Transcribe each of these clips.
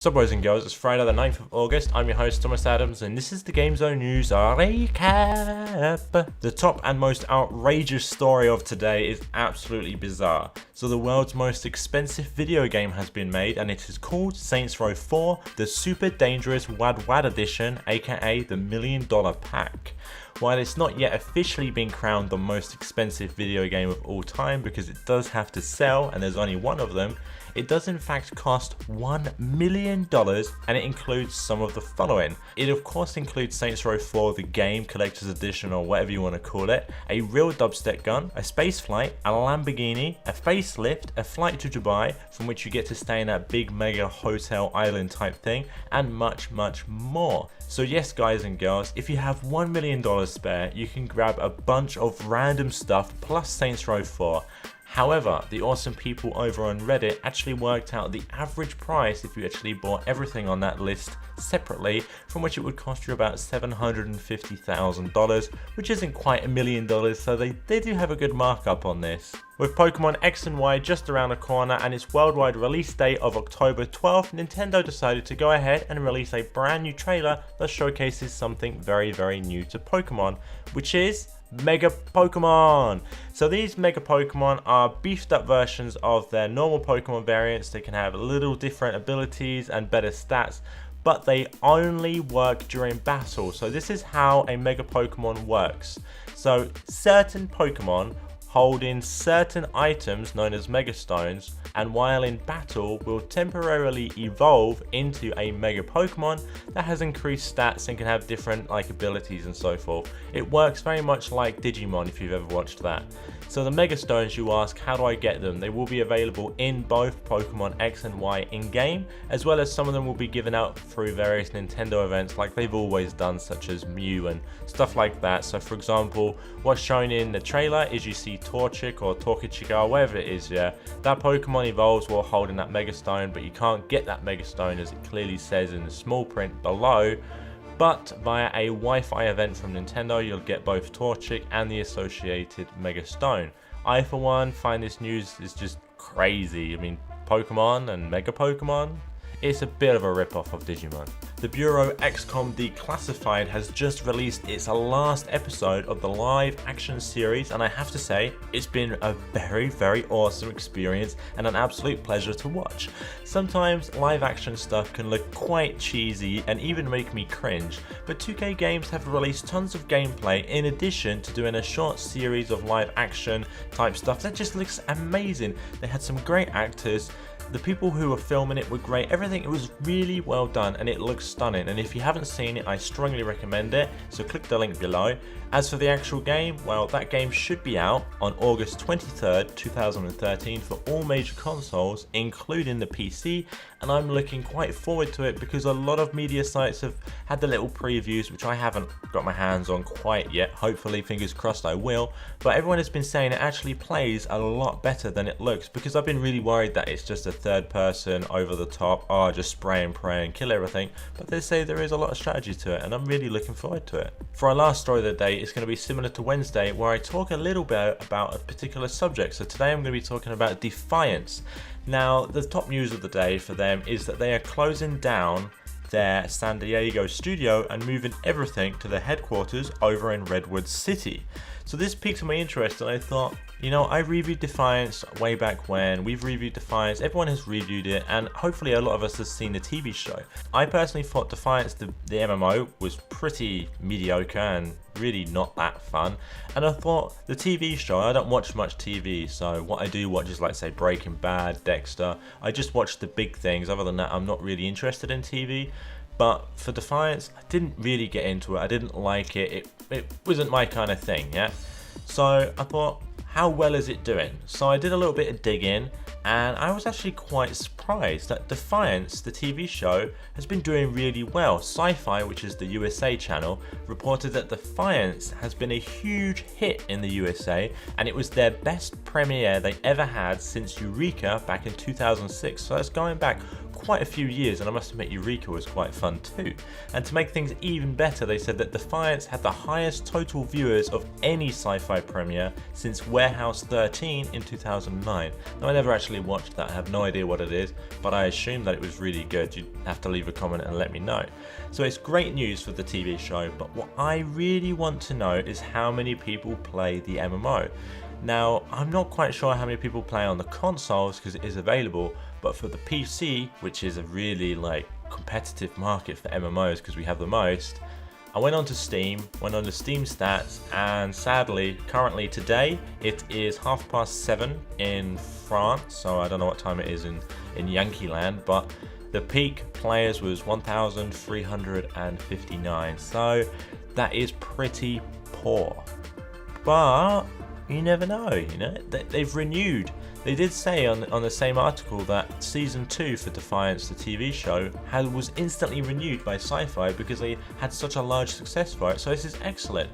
So boys and girls, it's Friday the 9th of August, I'm your host Thomas Adams and this is the Game Zone News recap. The top and most outrageous story of today is absolutely bizarre. So the world's most expensive video game has been made and it is called Saints Row 4, the Super Dangerous Wad Wad Edition, aka the $1 Million Pack. While it's not yet officially been crowned the most expensive video game of all time because it does have to sell and there's only one of them, it does in fact cost $1 million and it includes some of the following. It of course includes Saints Row 4 the game, collector's edition or whatever you want to call it, a real dubstep gun, a space flight, a Lamborghini, a facelift, a flight to Dubai from which you get to stay in that big mega hotel island type thing, and much more. So yes guys and girls, if you have $1 million spare, you can grab a bunch of random stuff plus Saints Row 4. However, the awesome people over on Reddit actually worked out the average price if you actually bought everything on that list separately, from which it would cost you about $750,000, which isn't quite $1 million, so they do have a good markup on this. With Pokémon X and Y just around the corner and its worldwide release date of October 12th, Nintendo decided to go ahead and release a brand new trailer that showcases something very new to Pokémon, which is Mega Pokémon. So these Mega Pokémon are beefed up versions of their normal Pokémon variants. They can have little different abilities and better stats, but they only work during battle. So this is how a Mega Pokémon works. So certain Pokémon holding certain items known as Mega Stones, and while in battle will temporarily evolve into a Mega Pokemon that has increased stats and can have different abilities and so forth. It works very much like Digimon if you've ever watched that. So the Mega Stones, you ask, how do I get them? They will be available in both Pokemon X and Y in-game, as well as some of them will be given out through various Nintendo events like they've always done, such as Mew and stuff like that. So for example, what's shown in the trailer is you see Torchic or Torchic, whatever it is, yeah, that Pokemon evolves while holding that Mega Stone, but you can't get that Mega Stone as it clearly says in the small print below. But via a Wi-Fi event from Nintendo, you'll get both Torchic and the associated Mega Stone. I, for one, find this news is just crazy. I mean, Pokemon and Mega Pokemon, it's a bit of a rip-off of Digimon. The Bureau XCOM Declassified has just released its last episode of the live action series, and I have to say, it's been a very awesome experience and an absolute pleasure to watch. Sometimes live action stuff can look quite cheesy and even make me cringe, but 2K Games have released tons of gameplay in addition to doing a short series of live action type stuff that just looks amazing. They had some great actors. The people who were filming it were great, everything, it was really well done and it looks stunning, and if you haven't seen it I strongly recommend it, so click the link below. As for the actual game, well, that game should be out on August 23rd, 2013 for all major consoles including the PC, and I'm looking quite forward to it because a lot of media sites have had the little previews which I haven't got my hands on quite yet. Hopefully, fingers crossed, I will, but everyone has been saying it actually plays a lot better than it looks, because I've been really worried that it's just a third person over the top, just spray and pray and kill everything, but they say there is a lot of strategy to it and I'm really looking forward to it. For our last story of the day, it's going to be similar to Wednesday where I talk a little bit about a particular subject. So today I'm going to be talking about Defiance. Now the top news of the day for them is that they are closing down their San Diego studio and moving everything to their headquarters over in Redwood City. So this piqued my interest and I thought, you know, I reviewed Defiance way back when. We've reviewed Defiance, everyone has reviewed it, and hopefully a lot of us have seen the TV show. I personally thought Defiance, the MMO, was pretty mediocre and really not that fun. And I thought the TV show, I don't watch much TV, so what I do watch is like say Breaking Bad, Dexter. I just watch the big things. Other than that, I'm not really interested in TV. But for Defiance, I didn't really get into it. I didn't like it. It wasn't my kind of thing, yeah? So I thought, how well is it doing? So I did a little bit of digging and I was actually quite surprised that Defiance, the TV show, has been doing really well. Sci-Fi, which is the USA channel, reported that Defiance has been a huge hit in the USA and it was their best premiere they ever had since Eureka back in 2006. So that's going back quite a few years, and I must admit Eureka was quite fun too. And to make things even better, they said that Defiance had the highest total viewers of any sci-fi premiere since Warehouse 13 in 2009. Now I never actually watched that, I have no idea what it is, but I assume that it was really good. You'd have to leave a comment and let me know. So it's great news for the TV show, but what I really want to know is how many people play the MMO. Now, I'm not quite sure how many people play on the consoles because it is available, but for the PC, which is a really competitive market for MMOs because we have the most, I went onto Steam, went on to Steam stats, and sadly, currently today, it is 7:30 in France, so I don't know what time it is in Yankee land, but the peak players was 1,359, so that is pretty poor. But you never know, they've renewed. They did say on the same article that season 2 for Defiance, the TV show, was instantly renewed by Sci-Fi because they had such a large success for it, so this is excellent.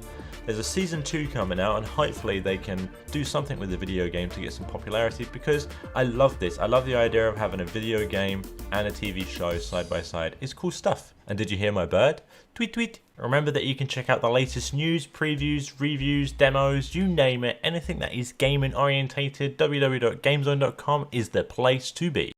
There's a season 2 coming out, and hopefully they can do something with the video game to get some popularity, because I love this. I love the idea of having a video game and a TV show side by side. It's cool stuff. And did you hear my bird? Tweet tweet. Remember that you can check out the latest news, previews, reviews, demos, you name it, anything that is gaming orientated. www.gamezone.com is the place to be.